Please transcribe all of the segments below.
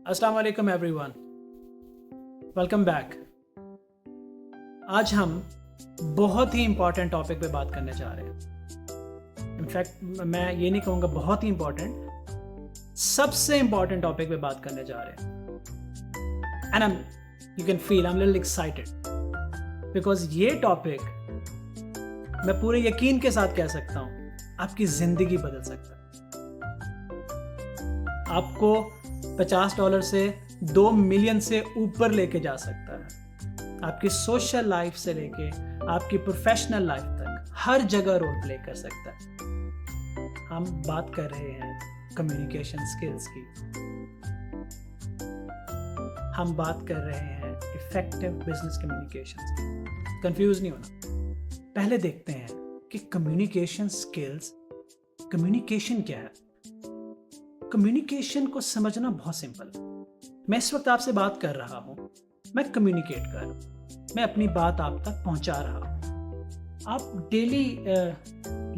अस्सलाम वालेकुम everyone, welcome back. आज हम बहुत ही इम्पॉर्टेंट टॉपिक पे बात करने जा रहे हैं। इनफैक्ट मैं ये नहीं कहूँगा बहुत ही इम्पॉर्टेंट, सबसे इम्पॉर्टेंट टॉपिक पे बात करने जा रहे हैं। And you can feel I am little excited because ये टॉपिक मैं पूरे यकीन के साथ कह सकता हूँ आपकी ज़िंदगी बदल सकता है। आपको $50 से 2 मिलियन से ऊपर लेके जा सकता है। आपकी सोशल लाइफ से लेके आपकी प्रोफेशनल लाइफ तक हर जगह रोल प्ले कर सकता है। हम बात कर रहे हैं कम्युनिकेशन स्किल्स की। हम बात कर रहे हैं इफेक्टिव बिजनेस कम्युनिकेशन की। कंफ्यूज नहीं होना। पहले देखते हैं कि कम्युनिकेशन स्किल्स, कम्युनिकेशन क्या है। कम्युनिकेशन को समझना बहुत सिंपल है। मैं इस वक्त आपसे बात कर रहा हूं, मैं कम्युनिकेट कर रहा हूं, मैं अपनी बात आप तक पहुंचा रहा हूं। आप डेली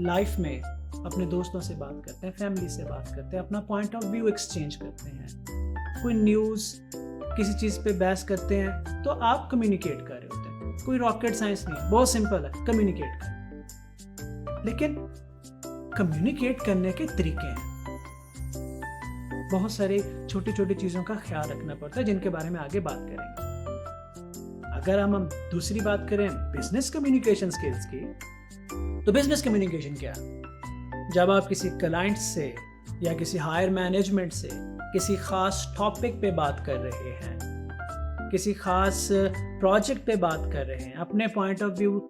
लाइफ में अपने दोस्तों से बात करते हैं, फैमिली से बात करते हैं, अपना पॉइंट ऑफ व्यू एक्सचेंज करते हैं। कोई न्यूज़ किसी चीज़ पे बहस करते हैं तो आप कम्युनिकेट कर रहे होते हैं। कोई रॉकेट साइंस नहीं है, बहुत सिंपल है, कम्युनिकेट कर। लेकिन कम्युनिकेट करने के तरीके हैं, बहुत सारी छोटी छोटी चीज़ों का ख्याल रखना पड़ता है जिनके बारे में आगे बात करेंगे। अगर हम दूसरी बात करें बिजनेस कम्युनिकेशन स्किल्स की, तो बिजनेस कम्युनिकेशन क्या है? जब आप किसी क्लाइंट से या किसी हायर मैनेजमेंट से किसी खास टॉपिक पे बात कर रहे हैं, किसी खास प्रोजेक्ट पे बात कर रहे हैं, अपने पॉइंट ऑफ व्यू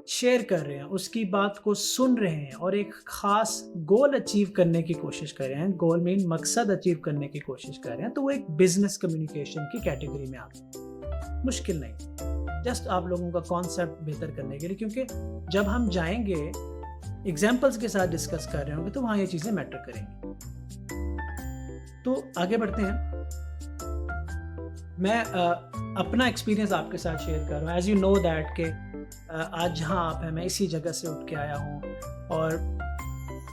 शेयर कर रहे हैं, उसकी बात को सुन रहे हैं और एक खास गोल अचीव करने की कोशिश कर रहे हैं, गोल मीन मकसद अचीव करने की कोशिश कर रहे हैं, तो वो एक बिजनेस कम्युनिकेशन की कैटेगरी में आता है। मुश्किल नहीं, जस्ट आप लोगों का कॉन्सेप्ट बेहतर करने के लिए, क्योंकि जब हम जाएंगे एग्जाम्पल्स के साथ डिस्कस कर रहे होंगे तो वहाँ ये चीज़ें मैटर करेंगी। तो आगे बढ़ते हैं। मैं अपना एक्सपीरियंस आपके साथ शेयर कर रहा हूँ। एज यू नो दैट के आज जहाँ आप हैं, मैं इसी जगह से उठ के आया हूँ और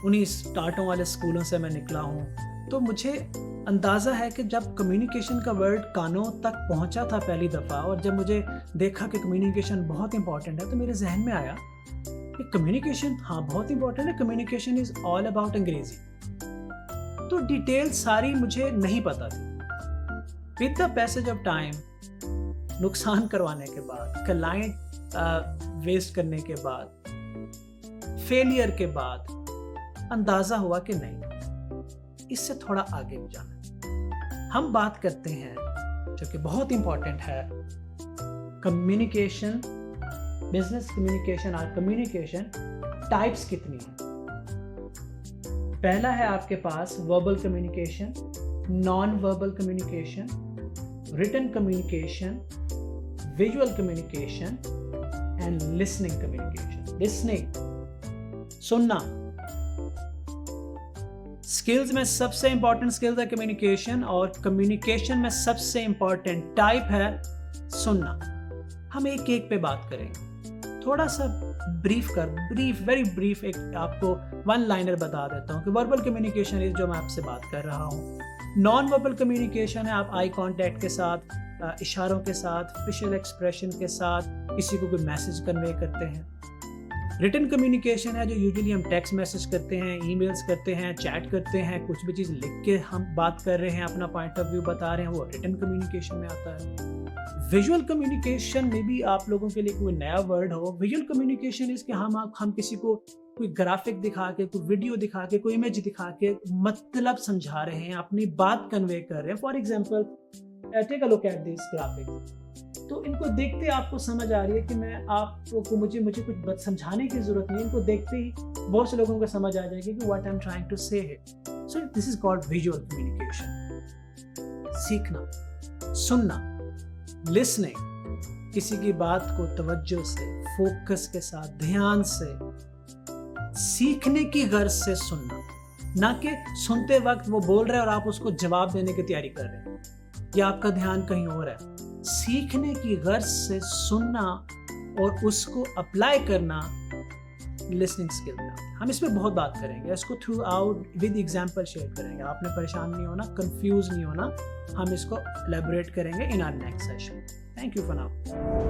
उन्हीं स्टार्टों वाले स्कूलों से मैं निकला हूँ। तो मुझे अंदाज़ा है कि जब कम्युनिकेशन का वर्ड कानों तक पहुँचा था पहली दफ़ा, और जब मुझे देखा कि कम्युनिकेशन बहुत इंपॉर्टेंट है, तो मेरे जहन में आया कि कम्युनिकेशन हाँ बहुत इंपॉर्टेंट है। कम्युनिकेशन इज़ ऑल अबाउट अंग्रेज़ी। तो डिटेल सारी मुझे नहीं पता थी। With the passage of time, नुकसान करवाने के बाद, क्लाइंट वेस्ट करने के बाद, फेलियर के बाद अंदाजा हुआ कि नहीं, इससे थोड़ा आगे जाना। हम बात करते हैं जो कि बहुत इंपॉर्टेंट है, कम्युनिकेशन, बिजनेस कम्युनिकेशन और कम्युनिकेशन टाइप्स कितनी है। पहला है आपके पास verbal communication, non verbal communication, written communication, visual communication and listening communication. Listening, सुनना। स्किल्स में सबसे इंपॉर्टेंट स्किल्स है कम्युनिकेशन, और कम्युनिकेशन में सबसे इंपॉर्टेंट टाइप है सुनना। हम एक एक पे बात करेंगे। थोड़ा सा वेरी ब्रीफ एक आपको वन लाइनर बता देता हूँ कि वर्बल कम्युनिकेशन इज जो मैं आपसे बात कर रहा हूँ। नॉन वर्बल कम्युनिकेशन है आप आई कांटेक्ट के साथ, इशारों के साथ, फेशियल एक्सप्रेशन के साथ किसी को कोई मैसेज कन्वे करते हैं। रिटन कम्युनिकेशन है जो यूजुअली हम टेक्स्ट मैसेज करते हैं, ईमेल्स करते हैं, चैट करते हैं, कुछ भी चीज़ लिख के हम बात कर रहे हैं, अपना पॉइंट ऑफ व्यू बता रहे हैं, वो रिटन कम्युनिकेशन में आता है। विजुअल कम्युनिकेशन में भी आप लोगों के लिए कोई नया वर्ड हो। विजुअल कम्युनिकेशन इज कि हम किसी को कोई ग्राफिक दिखा के, कोई वीडियो दिखा के, कोई इमेज दिखा के मतलब समझा रहे हैं, अपनी बात कन्वे कर रहे हैं। For example, take a look at this graphic. तो इनको देखते आपको समझ आ रही है कि मैं आपको मुझे कुछ समझाने की जरूरत नहीं। इनको देखते ही बहुत से लोगों को समझ आ जाएगी कि what I am trying to say here. So this is called visual communication. सीखना, सुनना, लिसनिंग, किसी की बात को तवज्जो से, फोकस के साथ, ध्यान से, सीखने की गर्ज से सुनना, ना कि सुनते वक्त वो बोल रहे हैं और आप उसको जवाब देने की तैयारी कर रहे हैं या आपका ध्यान कहीं और है। सीखने की गर्ज से सुनना और उसको अप्लाई करना लिसनिंग स्किल में आता है। हम इस पे बहुत बात करेंगे, इसको through out with example share करेंगे। आपने परेशान नहीं होना, कंफ्यूज नहीं होना, हम इसको एलेबोरेट करेंगे in our next session. Thank you for now.